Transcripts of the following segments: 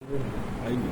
అయింది.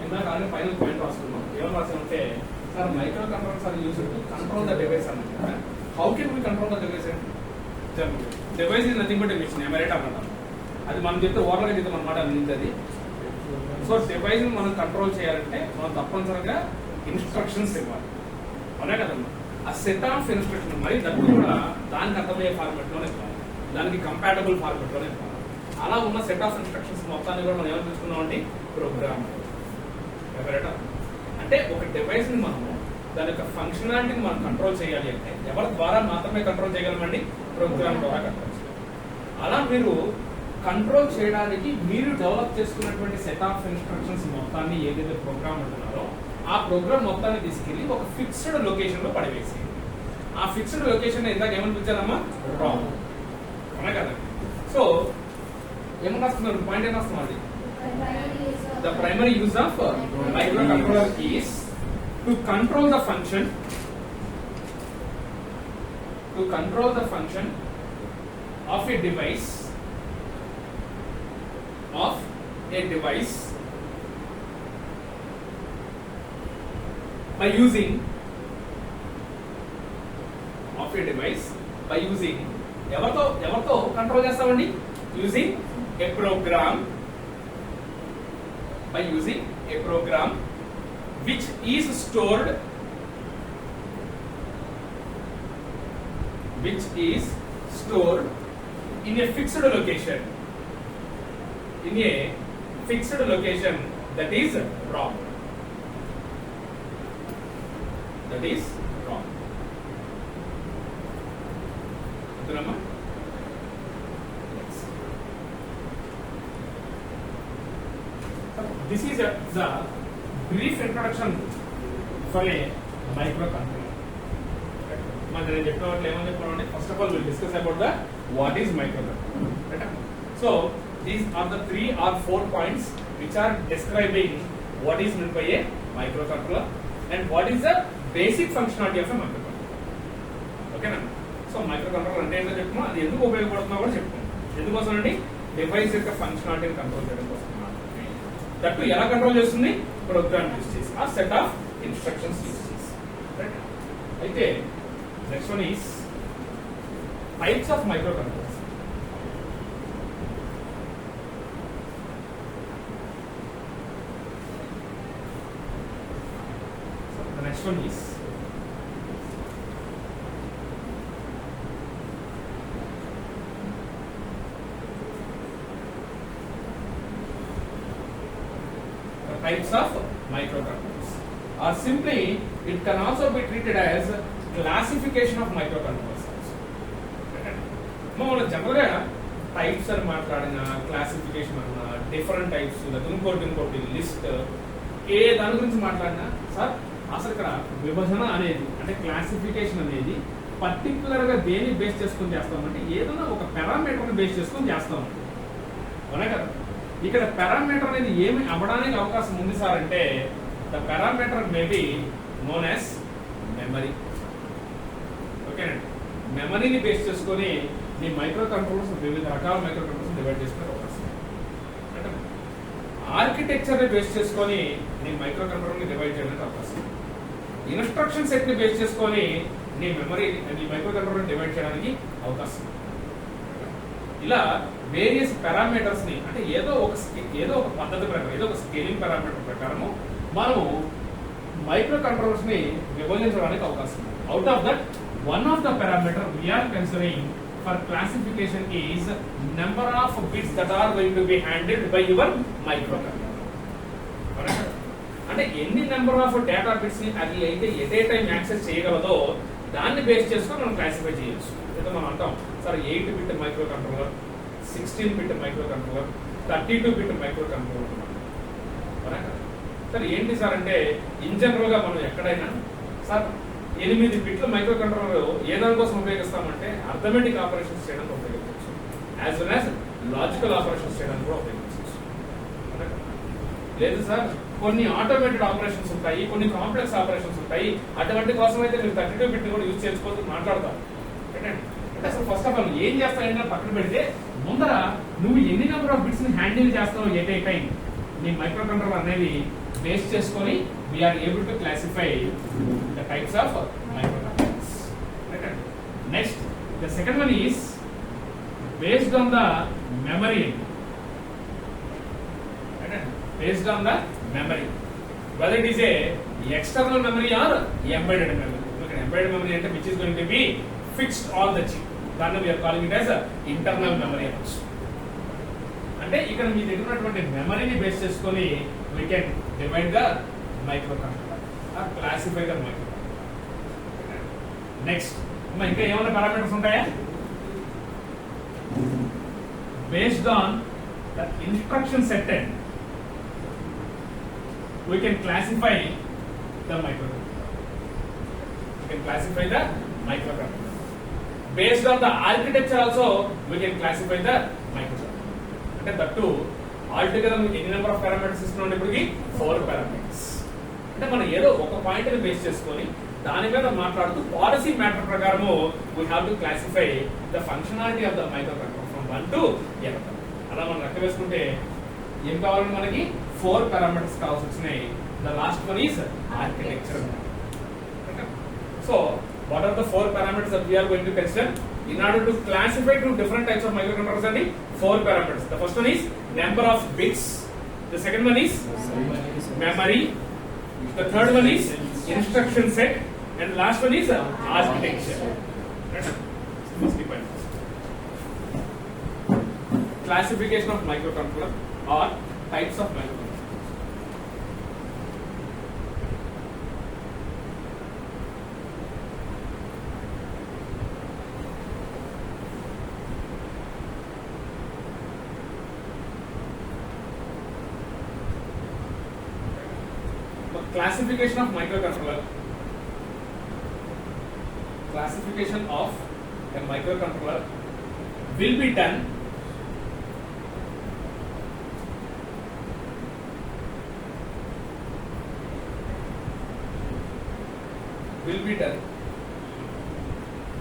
ఇందాక already final point రాసుకున్నాం. ఏమని రాసామంటే sir microcontrollers are used to control the device అన్నమాట. How can we control the device? Device is nothing but machine ఎమరేట్ అన్నమాట. అది మనం చెప్తే ఓవర్గా చెప్తాం అనమాట. అది సో డివైస్ మనం కంట్రోల్ చేయాలంటే మనం తప్పనిసరిగా ఇన్స్ట్రక్షన్స్ ఇవ్వాలి. అవునే కదమ్మా. ఆ సెట్ ఆఫ్ ఇన్స్ట్రక్షన్ మరి దాన్ని కూడా దానికి అర్థమయ్యే ఫార్మెట్ లోనే ఇవ్వాలి, దానికి కంపాటబుల్ ఫార్మెట్ లోనే ఇవ్వాలి. అలా ఉన్న సెట్ ఆఫ్ ఇన్స్ట్రక్షన్స్ మొత్తాన్ని కూడా మనం ఏమని చూసుకున్నామండి? ప్రోగ్రామ్. అంటే ఒక డివైస్ ని మనము దాని యొక్క ఫంక్షనాలిటీని మనం కంట్రోల్ చేయాలి అంటే ఎవరి ద్వారా మాత్రమే కంట్రోల్ చేయగలమండి? ప్రోగ్రామ్ ద్వారా కంట్రోల్ చేయాలి. అలా మీరు కంట్రోల్ చేయడానికి మీరు డెవలప్ చేసుకున్నటువంటి సెట్ ఆఫ్ ఇన్స్ట్రక్షన్స్ మొత్తాన్ని ఏదైతే ప్రోగ్రామ్ అంటున్నారో ఆ ప్రోగ్రామ్ మొత్తాన్ని తీసుకెళ్లి ఒక ఫిక్స్డ్ లొకేషన్ లో పడివేసి ఆ ఫిక్స్డ్ లొకేషన్ ఇందాక ఏమనిపించారమ్మా? రాంగ్. అవునా కదా? సో ఏమని వస్తున్నారు? పాయింట్ ఏం వస్తున్నాం? అది the primary use of microcontroller is to control the function of a device by using ఎవరితో కంట్రోల్ చేస్తామండి? using a program which is stored in a fixed location that is wrong. Abdulrahman? This is the brief introduction for a microcontroller. First of all, we'll discuss about what is microcontroller. Right? So these are the 3 or 4 points which are describing what is meant by a microcontroller and what is the basic functionality of a microcontroller. Okay, na? So microcontroller ante ento cheptamo, adi enduku ఉపయోగపడుతుందో కూడా చెప్తాం. ఎందుకోసం అండి? Device యొక్క ఫంక్షనాలిటీని control చేయడం కోసం. That ఎలా control చేస్తుంది? ప్రోగ్రామ్ యూజ్ చేసి, ఆ సెట్ ఆఫ్ ఇన్స్ట్రక్షన్స్ యూజ్ చేసి. రైట్? అయితే next one is types of micro controllers. The next one is types of microcontrollers, or simply it can also be treated as classification of microcontrollers also. మనం జనరల్గా types అని మాట్లాడినా, classification అన్నా, different types, ఇంకోటి list, ఏ దాని గురించి మాట్లాడినా sir అసలు ఇక్కడ విభజన అనేది అంటే క్లాసిఫికేషన్ అనేది పర్టికులర్ గా దేన్ని బేస్ చేసుకుని చేస్తామంటే ఏదైనా ఒక పారామీటర్ బేస్ చేసుకుని చేస్తామండి. అవునా కదా? ఇక్కడ పారామీటర్ అనేది ఏమి అవ్వడానికి అవకాశం ఉంది సార్ అంటే the parameter may be known as memory. ఓకేనండి? మెమరీని బేస్ చేసుకొని నీ మైక్రో కంట్రోలర్స్ వివిధ రకాల మైక్రో కంట్రోలర్స్ డివైడ్ చేసుకునే అవకాశం. అంటే ఆర్కిటెక్చర్ ని బేస్ చేసుకొని నీ మైక్రో కంట్రోలర్ ని డివైడ్ చేయడానికి అవకాశం. ఇన్స్ట్రక్షన్ సెట్ ని బేస్ చేసుకొని నీ మెమరీ నీ మైక్రో కంట్రోలర్ ని డివైడ్ చేయడానికి అవకాశం. ఇలా వేరియస్ పారామీటర్స్ ని అంటే ఏదో ఒక పద్ధతి ప్రకారం, ఏదో ఒక స్కేలింగ్ పారామీటర్ ప్రకారము మనము మైక్రో కంట్రోలర్స్ ని విభజించడానికి అవకాశం ఉంది. Out of that one of the parameter we are considering for classification is number of bits that are going to be handled by your microcontroller. అంటే ఎన్ని నెంబర్ ఆఫ్ డేటా బిట్స్ ని అది అయితే at a time access చేయగలదో దాన్ని base చేసుకొని మనం classify చేయొచ్చు. అయితే మనం అంటాం sir 8 bit micro controller, 16 bit micro controller, 32 bit micro controller అన్నమాట. సార్ ఏంటి సార్ అంటే ఇన్ జనరల్ గా మనం ఎక్కడైనా సార్ 8 బిట్ల మైక్రో కంట్రోలర్ ఏ దాని కోసం ఉపయోగిస్తామంటే అర్థమెటిక్ ఆపరేషన్స్ చేయడానికి ఉపయోగించవచ్చు, as well as logical operations చేయడానికి కూడా ఉపయోగించవచ్చు. లేదు సార్ కొన్ని ఆటోమేటెడ్ ఆపరేషన్స్ ఉంటాయి, కొన్ని కాంప్లెక్స్ ఆపరేషన్స్ ఉంటాయి, అటువంటి కోసం అయితే మీరు 32 బిట్ కూడా యూజ్ చేసుకోవచ్చు మాట్లాడతారు. అంటే అసలు ఫస్ట్ ఆఫ్ ఆల్ ఏం చేస్తాయంటే పక్కన పెడితే ముందర నువ్వు ఎన్ని నెంబర్ ఆఫ్ బిట్స్ ని హ్యాండిల్ చేస్తావు ఎట్ ఏ టైం నీ మైక్రో కంట్రోలర్ అనేది బేస్ చేసుకొని we are able to classify the types of microcontrollers. Next the second one is based on the memory, based on the memory, whether it is a external memory or embedded memory. Look at embedded memory ante which is going to be fixed on the chip, then we are calling it as a internal memory also. అంటే ఇక్కడ మీ దగ్గర ఉన్నటువంటి మెమరీని base చేసుకొని we can divide the microcontroller or classify the microcontroller. Next ఇంకా ఏమైనా parameters ఉంటాయా? Based on the instruction set, we can classify the microcontroller. We can classify the microcontroller. Based on the architecture also, we can classify the microcontroller. అంటే that too, altogether ఎన్ని number of parameters ఇస్తున్నాం ఇప్పటికి 4 parameters. అంటే మనం ఏదో ఒక point ని base చేసుకొని దాని మీద మాట్లాడుతూ పాలసీ మ్యాటర్ ప్రకారము we have to classify the functionality of the microcontroller from 1 to n. అలా మనం లెక్క వేసుకుంటే ఏం కావాలంటే మనకి 4 పారామీటర్స్ కావాల్సి వచ్చినాయి. The last one is architecture. So what are the 4 parameters that we are going to consider in order to classify two different types of microcontrollers? And 4 parameters. The first one is number of bits, the second one is memory, the third one is instruction set, and the last one is architecture. Must be fine. Classification of microcontroller or types of microcontroller. Classification of microcontroller. Classification of a microcontroller will be done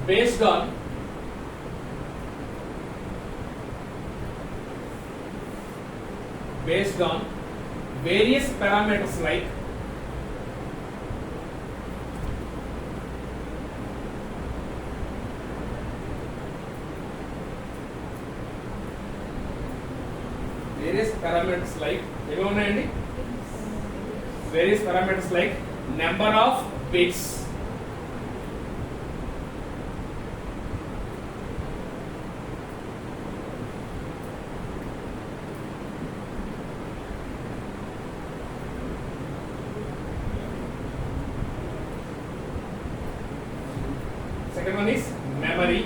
based on various parameters like various parameters like number of bits, second one is memory,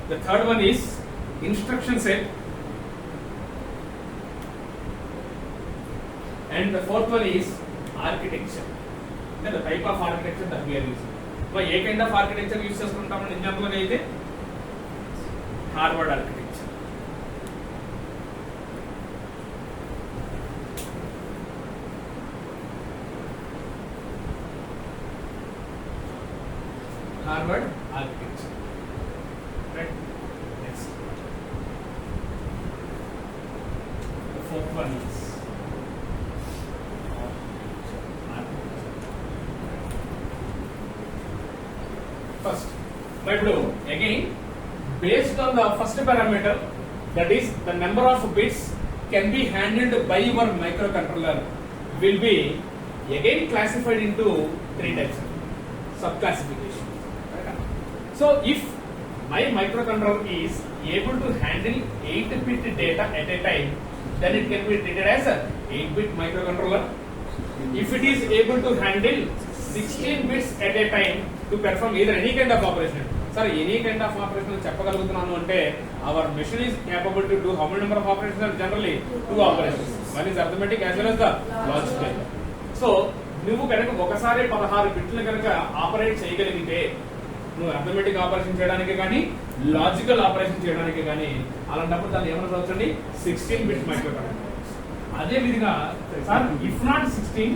the third one is instruction set, and the fourth one is architecture. Then the type of architecture that we are using. So, A kind of architecture use చేసుకుంటామని example గా అయితే Harvard architecture. Harvard architecture. Right? Next. The fourth one is first. But again, based on the first parameter, that is the number of bits can be handled by your microcontroller, will be again classified into 3 types of subclassification. So if my microcontroller is able to handle 8-bit data at a time, then it can be treated as a 8-bit microcontroller. If it is able to handle 16 bits at a time to perform either any kind of operation. Sir, any kind of operation చెప్పగలుగుతున్నాను అంటే our machine is capable to do how many number of operations are generally 2 operations. One is arithmetic as well as the logical. So నువ్వు కనుక ఒకసారి 16 బిట్లు కనుక operate చేయగలిగితే నువ్వు arithmetic operation చేయడానికి కానీ లాజికల్ ఆపరేషన్ చేయడానికి కానీ అలాంటప్పుడు దాన్ని ఏమన్నా చదవచ్చండి 16 బిట్ మైక్రోకంట్రోలర్. అదే విధంగా sir if not 16,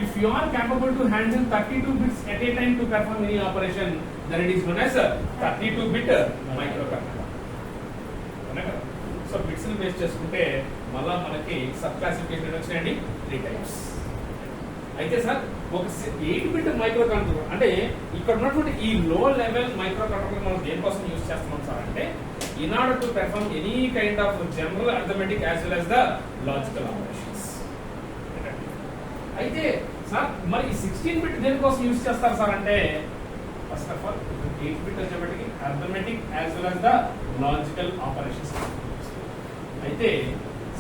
if you are capable to handle 32 bits at a time to perform any operation, then it is known as a 32-bit microcontroller. So bits ని base చేసుకుంటే మళ్ళా మనకి సబ్ క్లాసిఫికేషన్ వచ్చినాయండి 3 types. అయితే sir ఒక 8-బిట్ microcontroller అంటే ఇక్కడ ఉన్నటువంటి ఈ లో లెవెల్ మైక్రోకంట్రోలర్ మనం దేనికోసం యూజ్ చేస్తున్నాం సార్ అంటే in order to perform any kind of general arithmetic as well as the logical operations. అయితే సార్ మరి ఈ 16-బిట్ దేనికోసం యూజ్ చేస్తారు సార్ అంటే ఫస్ట్ ఆఫ్ ఆల్ 8-బిట్ వచ్చేప్పటికి arithmetic as well as the logical operations. అయితే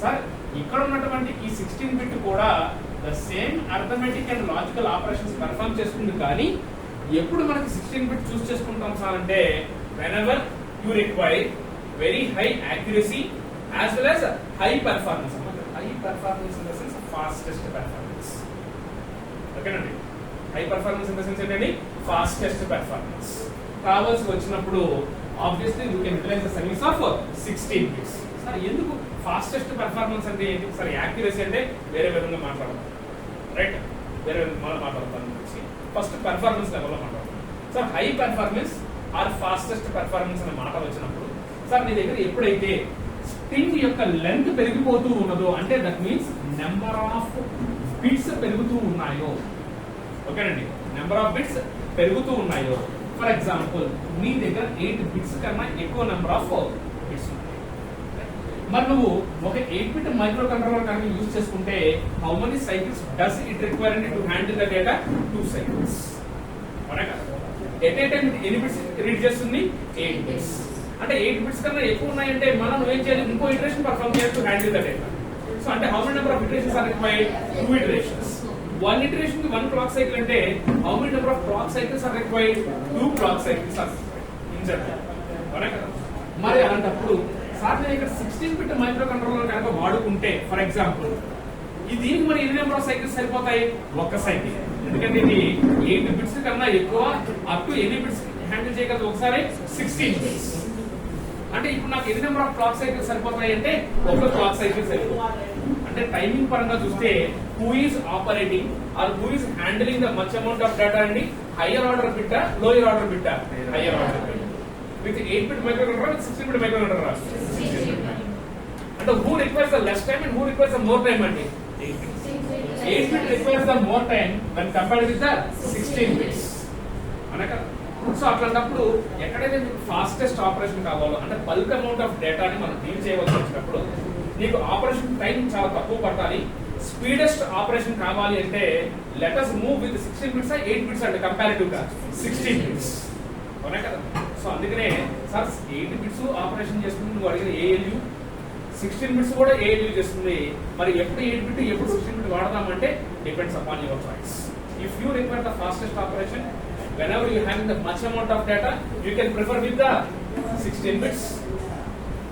సార్ ఇక్కడ ఉన్నటువంటి ఈ 16-బిట్ కూడా the same arithmetic and logical operations perform చేస్తుంది. కానీ ఎప్పుడు మనకి 16-బిట్ చూస్ చేసుకుంటాం సార్ అంటే whenever you require very high accuracy as well as high performance. High performance in the sense fastest performance. ఓకేనండి, high performance in the sense ఏంటండి fastest performance కావాల్సి వచ్చినప్పుడు obviously you can utilize the service of 16 bits. Sir ఎందుకు fastest performance అంటే ఏంటి sir? Accuracy అంటే వేరే విధంగా మాట్లాడతాం, రైట్? వేరే విధంగా మాట్లాడతాం. ఫస్ట్ పర్ఫార్మెన్స్ లెవెల్లో మాట్లాడతాం. Sir high performance or fastest performance అనే మాట వచ్చినప్పుడు సార్ నీ దగ్గర ఎప్పుడైతే స్ట్రింగ్ యొక్క లెంత్ పెరిగిపోతూ ఉన్నదో అంటే that means number of bits పెరుగుతూ ఉన్నాయో, ఓకేనండి, నెంబర్ ఆఫ్ బిట్స్ పెరుగుతూ ఉన్నాయో. ఫర్ ఎగ్జాంపుల్ నీ దగ్గర 8 బిట్స్ కన్నా ఎక్కువ నెంబర్ ఆఫ్ బిట్స్ ఉన్నాయి. మరి నువ్వు ఒక 8-బిట్ మైక్రో కంట్రోలర్ కనుక యూజ్ చేసుకుంటే how many cycles does it require to handle the data? 2 cycles. At a time ఎన్ని బిట్స్ రీడ్ చేస్తుంది? 8 బిట్స్. అంటే 8 బిట్స్ కన్నా ఎక్కువ ఉన్నాయంటే మనం ఏం చేయాలి? ఇంకో ఇటరేషన్ పర్ఫామ్ చేయాలి to handle the data. So అంటే how many number of iterations are required? 2 iterations. 1 iteration కి 1 క్లాక్ సైకిల్ అంటే how many number of clock cycles are required? 2 clock cycles are required. మరి అలాంటప్పుడు సార్ నేను ఇక్కడ 16-బిట్ micro controller కనుక వాడుకుంటే for example దీనికి మరి ఎన్ని నెంబర్ ఆఫ్ సైకిల్స్ సరిపోతాయి? 1 సైకిల్. ఎందుకంటే ఇది 8 బిట్స్ కన్నా ఎక్కువ అప్ టు ఎన్ని బిట్స్ హ్యాండిల్ చేయగలదు? ఒకసారి 16 బిట్స్. అంటే ఇప్పుడు నాకు ఎన్ని నెంబర్ ఆఫ్ క్లాక్ సైకిల్స్ సరిపోతాయి అంటే 1 క్లాక్ సైకిల్ సరిపోతుంది. అంటే టైమింగ్ పరంగా చూస్తే who is operating or who is handling the much amount of data అండి? హయ్యర్ ఆర్డర్ బిట్టా, లోయర్ ఆర్డర్ బిట్టా? Higher order bit. విత్ 8-బిట్ మైక్రోకంట్రోలర్, విత్ 16-బిట్ మైక్రోకంట్రోలర్. అంటే who requires the less time and who requires the more time అండి? 8-బిట్ requires the more time when compared with the 16 bits. అనక so అట్లాంటప్పుడు ఎక్కడైతే మీకు ఫాస్టెస్ట్ ఆపరేషన్ కావాలో అంటే బల్క్ అమౌంట్ ఆఫ్ డేటాని మనం డీల్ చేయవలసి వచ్చినప్పుడు నీకు ఆపరేషన్ టైం చాలా తక్కువ పడాలి, స్పీడెస్ట్ ఆపరేషన్ కావాలి అంటే let us move with 16 bits 8 bits అంటే కంపారిటివ్ గా 16 బిట్స్. అవునా కదా? సో అందుకనే సార్ 8 బిట్స్ ఆపరేషన్ చేస్తుంది నువ్వు అడిగిన ఏఎల్యూ, 16 బిట్స్ కూడా ఏఎల్యూ చేస్తుంది. మరి ఎప్పుడు 8 బిట్ ఎప్పుడు 16 బిట్ వాడదామంటే depends upon your choice. If you require the fastest operation whenever you have the much amount of data, you can prefer with the 16 bits.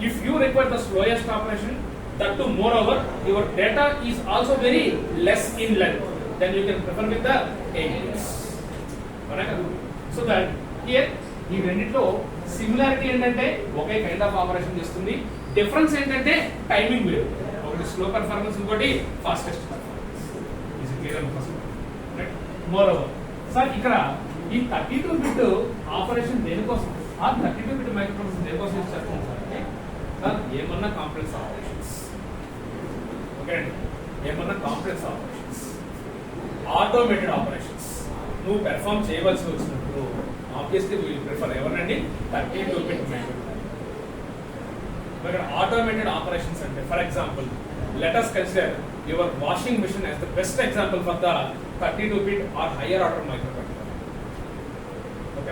If you require the slowest operation, that too moreover your data is also very less in length, then you can prefer with the 8 bits. So that here ఈ రెండిట్లో similarity ఏంటంటే ఒకే kind of operation చేస్తుంది, difference ఏంటంటే timing వేరు. ఒకటి slow performance, ఇంకోటి fastest performance. Is clear first right? Moreover sir ఇక్కడ ఈ 32-బిట్ ఆపరేషన్ దేనికోసం, ఆ 32-బిట్ మైక్రోకంట్రోలర్ దేనికోసం యూజ్ చేస్తాం సార్ అంటే సార్ ఏమన్నా కాంప్లెక్స్ ఆపరేషన్స్, ఓకే అండి, ఏమన్నా కాంప్లెక్స్ ఆపరేషన్స్, ఆటోమేటెడ్ ఆపరేషన్స్ నువ్వు పెర్ఫామ్ చేయవలసి వచ్చినప్పుడు ఆబ్వియస్లీ విల్ ప్రిఫర్ ఎవరండి? 32-బిట్ మైక్రోకంట్రోలర్. ఇక్కడ ఆటోమేటెడ్ ఆపరేషన్స్ అంటే for example let us consider your washing machine as the best example for the 32-బిట్ or higher order microcontroller. Okay,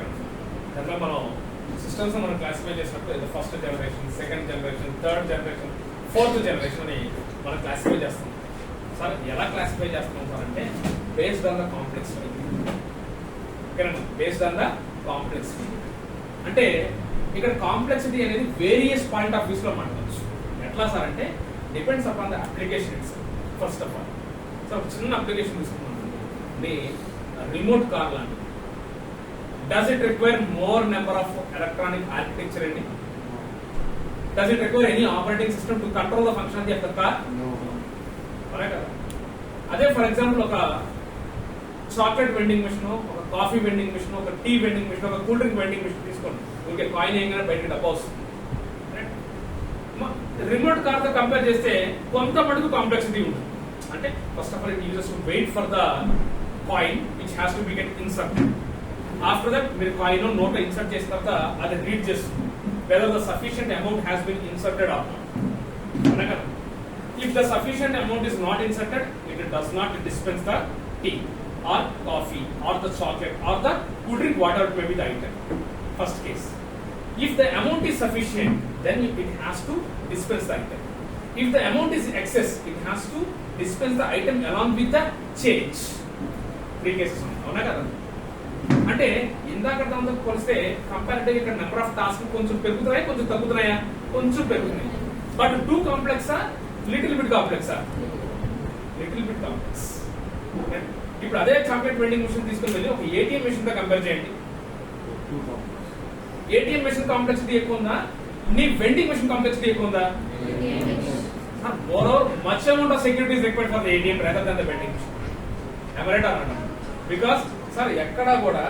దాంట్లో మనం సిస్టమ్స్ మనం క్లాసిఫై చేసినప్పుడు first generation, second generation, third generation, fourth generation అని మనం classify చేస్తాం. Sir ఎలా classify చేస్తాం సార్ అంటే బేస్డ్ ఆన్ ద కాంప్లెక్సిటీ. ఓకేనా, బేస్డ్ ఆన్ ద కాంప్లెక్సిటీ. అంటే ఇక్కడ కాంప్లెక్సిటీ అనేది వేరియస్ పాయింట్ ఆఫ్ వ్యూస్ లో మాట్లాడచ్చు. ఎట్లా సార్ అంటే depends upon the application its. First of all sir ఒక చిన్న అప్లికేషన్ తీసుకున్నాను, రిమోట్ కార్ లాంటి. Does it require more number of electronic architecture అండి? Does it require any operating system to control the functionality of the car? అదే కదా. అదే for example ఒక chocolate vending machine, ఒక కాఫీ వెండింగ్ మిషన్, ఒక tea vending machine, ఒక cool drink vending machine తీసుకోండి. ఊరికే కాయిన్ వేయగానే బయటకి డబ్బా వస్తుంది. రిమోట్ కార్ తో కంపేర్ చేస్తే కొంత మటుకు కాంప్లెక్సిటీ ఉంటుంది. అంటే first of all it uses to wait for the coin which has to be get inserted. After that మీరు కాయిన్ నోట్ ఇన్సర్ట్ చేసిన తర్వాత అది రీడ్ చేస్తుంది whether the sufficient amount has been inserted or not. If the sufficient amount is not inserted, it does not dispense the tea or coffee or the chocolate or the cool drink, whatever may be the item. First case. If the amount is sufficient, then it has to dispense the item. If the amount is excess, it has to dispense the item along with the change. Three cases. అవునా కదా? అంటే ఇందాక దాంతో పోలిస్తే comparative ఇక్కడ number of task కొంచెం పెరుగుతున్నాయా, కొంచెం తగ్గుతున్నాయా? కొంచెం పెరుగుతున్నాయి. బట్ టూ కాంప్లెక్సా, లిటిల్ బిట్ కాంప్లెక్సా? Little bit complex. ఇప్పుడు అదే చాక్లెట్ వెండింగ్ మిషన్ తీసుకుని వెళ్ళి ఒక ఏటీఎం మిషన్ తో కంపేర్ చేయండి. ఏటీఎం మిషన్ కాంప్లెక్సిటీ ఎక్కువ ఉందా, నీ వెండింగ్ మిషన్ కాంప్లెక్సిటీ ఎక్కువ ఉందా? Moreover, much amount of security is required for the ATM rather than the vending machine. Am I right or not? Because sir ఎక్కడా కూడా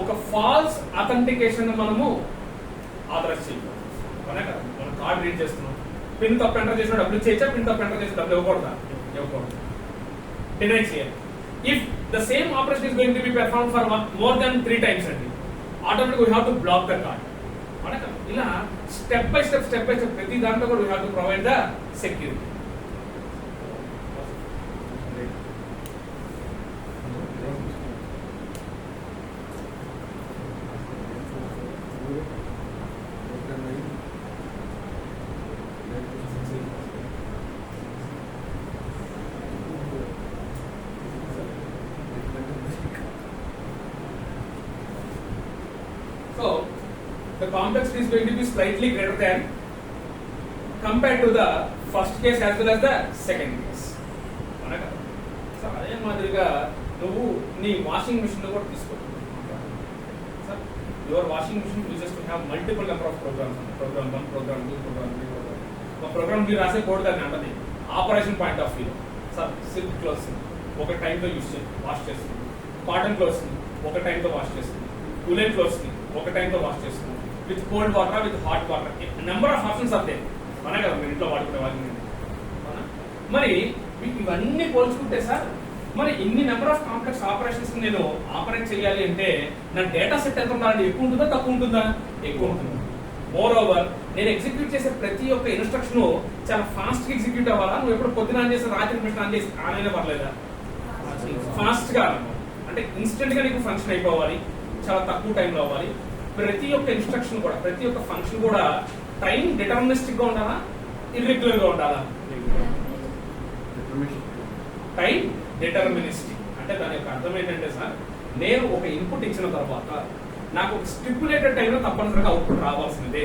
ఒక ఫాల్స్ అథెంటికేషన్ మనము ఆథరైజ్ చేయకూడదు. అవునా కదా? మనం కార్డ్ రీడ్ చేస్తున్నాం, పిన్ తప్పు ఎంటర్ చేసిన డబ్బులు ఇచ్చేయచ్చా? పిన్ తప్పు ఎంటర్ చేసి డబ్బులు ఇవ్వకూడదా? ఇవ్వకూడదు. డినై చేయాలి. If the same operation is going to be perform for more than 3 times అండి, automatic we have to block the card. అవునా కదా? ఇలా స్టెప్ బై స్టెప్ ప్రతి దాంట్లో కూడా we have to provide the security. So the complexity is going to be slightly greater than compared to the first case as well as the second case. So అదే మాదిరిగా నువ్వు నీ washing machine కూడా తీసుకోవచ్చు. Your washing machine uses to have multiple number of programs. Program 1, program 2, program 3, program. ఒక program మీరు రాసే code దాన్ని అంటది operation point of view. Sir silk clothes ఒక టైంతో వాష్ చేస్తుంది, కాటన్ క్లోత్స్ ఒక టైంతో వాష్ చేస్తుంది, ఉలెన్ క్లోత్స్ ఒక టైంతో వాష్ చేస్తుంది, with cold water, with hot water. Number of options అదే అన్నా కదా మీరు ఇంట్లో వాడుకునే వాళ్ళని. మరి ఇవన్నీ పోల్చుకుంటే సార్ మరి ఇన్ని నెంబర్ ఆఫ్ కాంప్లెక్స్ ఆపరేషన్స్ నేను ఆపరేట్ చేయాలి అంటే నా డేటా సెట్ ఎంత ఉండాలంటే ఎక్కువ ఉంటుందా తక్కువ ఉంటుందా? ఎక్కువ ఉంటుంది. మోర్ ఓవర్ నేను ఎగ్జిక్యూట్ చేసే ప్రతి ఒక్క ఇన్స్ట్రక్షన్ చాలా ఫాస్ట్ గా ఎగ్జిక్యూట్ అవ్వాలా? నువ్వు ఎప్పుడు పొద్దున ఆన్ చేసి రాత్రి మిషన్ ఆన్ చేసి ఆన్ అయినా పర్లేదా? ఫాస్ట్ గా అంటే ఇన్స్టెంట్ గా నీకు ఫంక్షన్ అయిపోవాలి, చాలా తక్కువ టైంలో అవ్వాలి. ప్రతి ఒక్క ఇన్స్ట్రక్షన్ కూడా, ప్రతి ఒక్క ఫంక్షన్ కూడా టైం డిటర్మినిస్టిక్ గా ఉండాలా, ఇర్రెగ్యులర్ గా ఉండాలా? Time deterministic. అంటే దాని యొక్క అర్థం ఏంటంటే సార్, నేను ఒక ఇన్పుట్ ఇచ్చిన తర్వాత నాకు ఒక స్టిపులేటెడ్ టైంలో తప్పనిసరిగా అవుట్పుట్ రావాల్సిందే.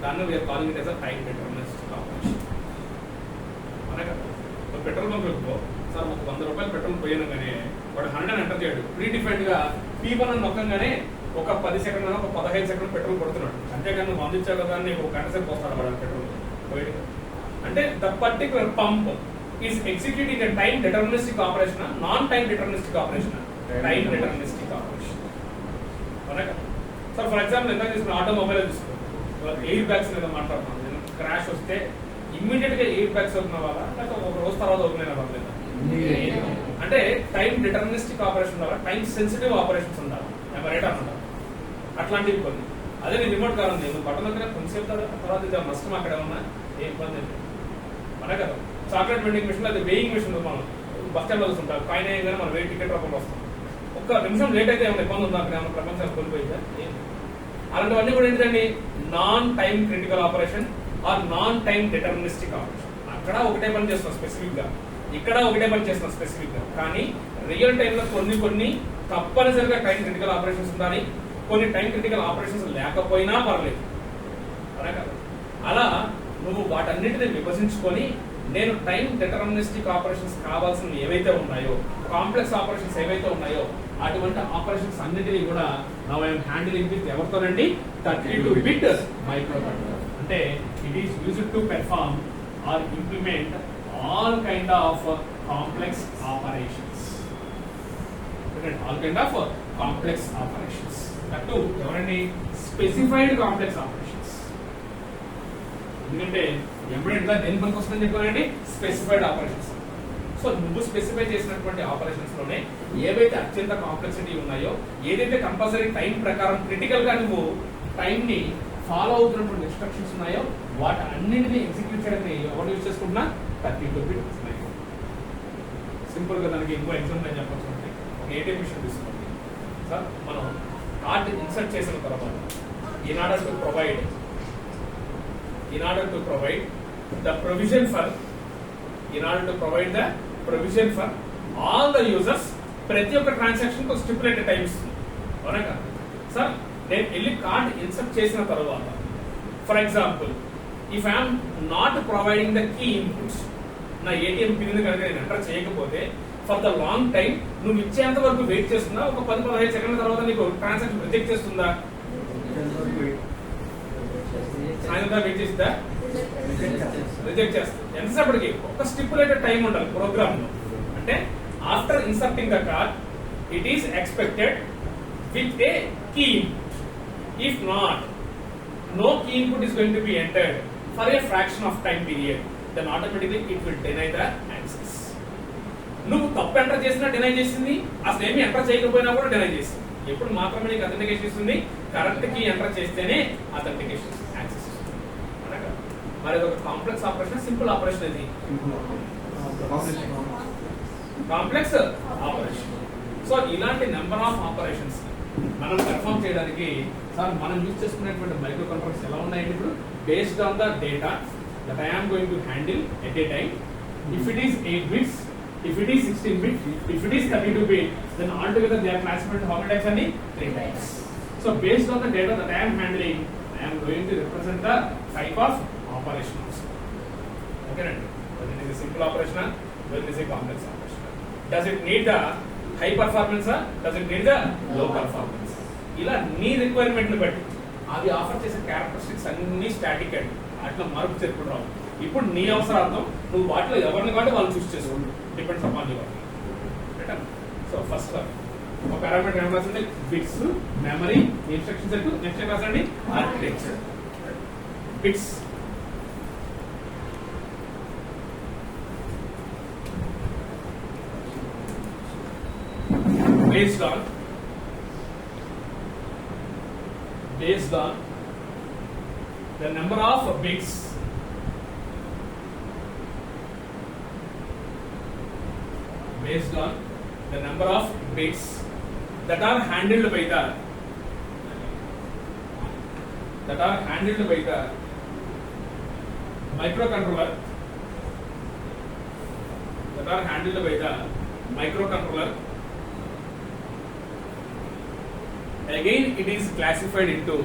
దాన్ని we are calling it as time deterministic operation. అనగా పెట్రోల్ బంక్ లో సార్ ఒక 100 రూపాయలు పెట్రోల్ పోయినగానే వాడు 100 ఎంటర్ చేయడు. ప్రీ డిఫైన్డ్ గా P1 అని నొక్కగానే ఒక 10 సెకండ్లు ఒక 15 సెకండ్లు పెట్రోల్ కొడుతున్నాడు. అంతేగాని నువ్వు అందించావు కదా నీకు ఒక గంట సేపు వస్తాడు వాడు పెట్రోల్ పోయి. అంటే the particular pump is executing a time deterministic operation, non time deterministic operation, time deterministic operation. Sir for example ఎంత తీసుకున్న ఆటోమొబైల్ తీసుకో, ఎయిర్ బ్యాగ్స్ మీద మాట్లాడుతున్నాను. నేను క్రాష్ వస్తే ఇమ్మీడియట్ గా ఎయిర్ బ్యాగ్స్ ఓపెన్ అవ్వాలా లేకపోతే ఒక రోజు తర్వాత ఓపెన్ అయినా పర్లేదా? అంటే టైం డిటర్మినిస్టిక్ ఆపరేషన్ ఉండాలా, టైం సెన్సిటివ్ ఆపరేషన్స్ ఉండాలి. రైట్ అనమాట. అట్లాంటివి కొన్ని. అదే నేను రిమోట్ కార్ ఉంది, నువ్వు బటన్ దగ్గర కొంచెం తర్వాత ఇది నష్టం అక్కడ ఉన్నా ఏ ఇబ్బంది లేదు. మన కదా చాక్లెట్ వెండింగ్ మిషన్ అది వెయింగ్ మిషన్ మనం బస్ స్టాండ్ లో చూస్తుంటాం. కాయిన్ అయ్యగానే మనం వెయిట్ టికెట్ రూపంలో వస్తాం. ఒక్క నిమిషం లేట్ అయితే ఏమైనా ఇబ్బంది ఉందా? అక్కడ ఏమైనా ప్రపంచానికి కోల్పోయిందా? అలాంటివన్నీ కూడా ఏంటండి non time critical operation or non time deterministic operation. అక్కడ ఒకటే పని చేస్తాం స్పెసిఫిక్ గా, ఇక్కడ ఒకటే పని చేస్తాం స్పెసిఫిక్ గా. కానీ రియల్ టైంలో కొన్ని తప్పనిసరిగా టైం క్రిటికల్ ఆపరేషన్స్ ఉండాలి, కొన్ని టైం క్రిటికల్ ఆపరేషన్స్ లేకపోయినా పర్లేదు. అలా నువ్వు వాటన్నిటిని విభజించుకొని నేను టైం డిటర్మినిస్టిక్ ఆపరేషన్స్ కావాల్సినవి ఏవైతే ఉన్నాయో, కాంప్లెక్స్ ఆపరేషన్స్ ఏవైతే ఉన్నాయో అటువంటి ఆపరేషన్స్ అన్నిటినీ కూడా నౌ ఐఎమ్ హ్యాండిలింగ్ విత్ ఎవరితోనండి 32-bit మైక్రోకంట్రోలర్. అంటే it is used to perform or implement all kind of complex operations. All kind of complex operations that ఎవరండి స్పెసిఫైడ్ కాంప్లెక్స్ ఆపరేషన్స్. ఎందుకంటే ఎంబెడెడ్ గా దేని పనికి వస్తుందని చెప్పానండి స్పెసిఫైడ్ ఆపరేషన్స్. సో నువ్వు స్పెసిఫై చేసినటువంటి ఆపరేషన్స్ లోనే ఏవైతే అత్యంత కాంప్లెక్సిటీ ఉన్నాయో, ఏదైతే కంపల్సరీ టైం ప్రకారం క్రిటికల్ గా నువ్వు టైం ని ఫాలో అవుతున్నటువంటి ఇన్స్ట్రక్షన్స్ ఉన్నాయో వాటి అన్నింటినీ ఎగ్జిక్యూట్ చేయడానికి ఎవరు యూజ్ చేసుకుంటున్నా 32-bit. సింపుల్ గా దానికి ఇంకో ఎగ్జాంపుల్ నేను చెప్పాల్సి ఉంటే ఒక ఏటీఎం మిషన్ తీసుకోండి సార్. మనం కార్డ్ ఇన్సర్ట్ చేసిన తర్వాత in order to provide the provision for all the users, ప్రతి ఒక్క ట్రాన్సాక్షన్ కు స్టిపులేటెడ్ టైం ఇస్తుంది. అవునా కదా సార్? నేను వెళ్ళి కార్డ్ ఇన్సర్ట్ చేసిన తర్వాత for example if I'm not providing the key inputs, నా ఏటీఎం పిన్ కనుక నేను ఎంటర్ చేయకపోతే ఫర్ ద లాంగ్ టైం నువ్వు ఇచ్చేంత వరకు వెయిట్ చేస్తుందా? ఒక 10-15 సెకండ్ల తర్వాత నీకు ట్రాన్సాక్షన్ రిజెక్ట్ చేస్తుందా? వెయిట్ చేస్తా రిజెక్ట్ చేస్తా. ఎంతసేపటికి? ఒక స్టిపులేటెడ్ టైం ఉండాలి ప్రోగ్రామ్ లో. అంటే after inserting the card it is expected with a key input. If not, no key input is going to be entered for a fraction of time period, then automatically it will deny the access. నువ్వు తప్పు enter చేసినా deny చేసింది, అసలు ఏమి enter చేయకపోయినా కూడా deny చేసింది. ఎప్పుడు మాత్రమే నీకు అథెంటికేషన్ ఇస్తుంది? కరెక్ట్ కీ ఎంటర్ చేస్తేనే అథెంటికేషన్ యాక్సెస్ ఇస్తుంది. అనగా మరి ఒక కాంప్లెక్స్ ఆపరేషన్, సింపుల్ ఆపరేషన్ ఇది కాంప్లెక్స్ ఆపరేషన్. సో ఇలాంటి నెంబర్ ఆఫ్ ఆపరేషన్స్ మనం పెర్ఫార్మ్ చేయడానికి సార్ మనం యూజ్ చేసుకునేటువంటి మైక్రో కంట్రోలర్స్ ఎలా ఉన్నాయండి? ఇప్పుడు based on the data that I am going to handle at a time. If it is 8 bits, if it is 16 bit, if it is 32 bit, then altogether they are classified how many types? 3 types. So based on the data that I am handling, I am going to represent the type of operation also. Okay, right? Whether it is a simple operation, whether it is a complex operation. Does it need the high performance? Does it need the low performance? ఇలా నీ requirement బట్టి అది offer చేసే characteristics అన్ని static అండి, అట్లా మార్పు చెప్పుకుంటూ రావు. ఇప్పుడు నీ అవసరార్థం నువ్వు వాటిలో ఎవరిని కాబట్టి వాళ్ళు చూస్ చేసుకోండి, depends upon your. So first ఒక పారామీటర్ ఏం రాసింది? Bits, memory, instruction set. Next ఏం రాసండి? Architecture. Bits based on the number of bits that are handled by the microcontroller, again it is classified into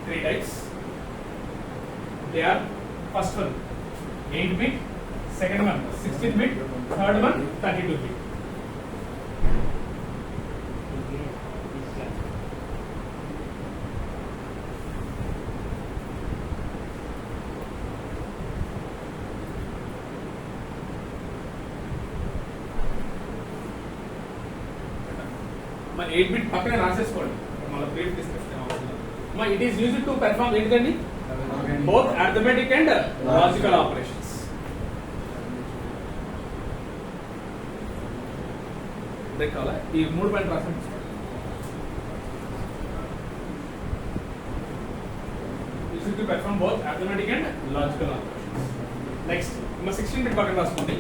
3 types. They are first one 8 bit, second one 16 bit, third one 32 bit. మా 8 bit పక్కనే రాసేసుకోండి, మళ్ళీ brief discussion అవసరం. మా it is used to perform ఏంటండి? Both arithmetic and logical operations. కావాలా ఈ 3 point రాసండి. Used to perform both arithmetic and logical operations. Next మా 16 bit పక్కన రాసుకోండి.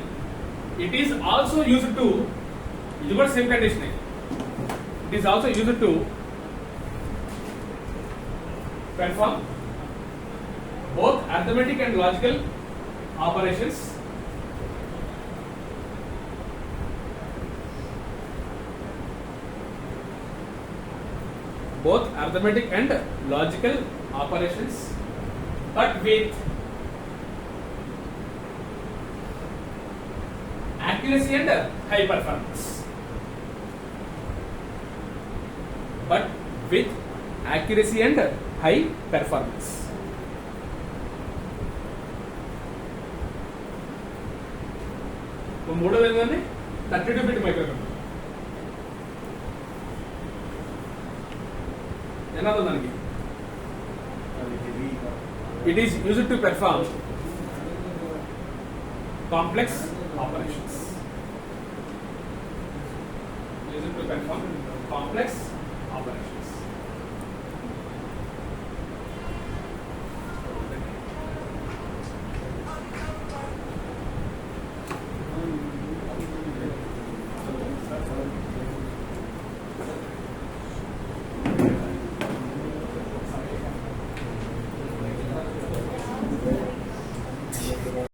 It is also used to, ఇది కూడా same condition, It is also used to perform both arithmetic and logical operations. Both arithmetic and logical operations, but with accuracy and high performance. But with accuracy and high performance. మూడోది ఏంటంటే 32-bit microcontroller. ఏనాదో దానికి it is used to perform complex operations. Used to perform complex operations.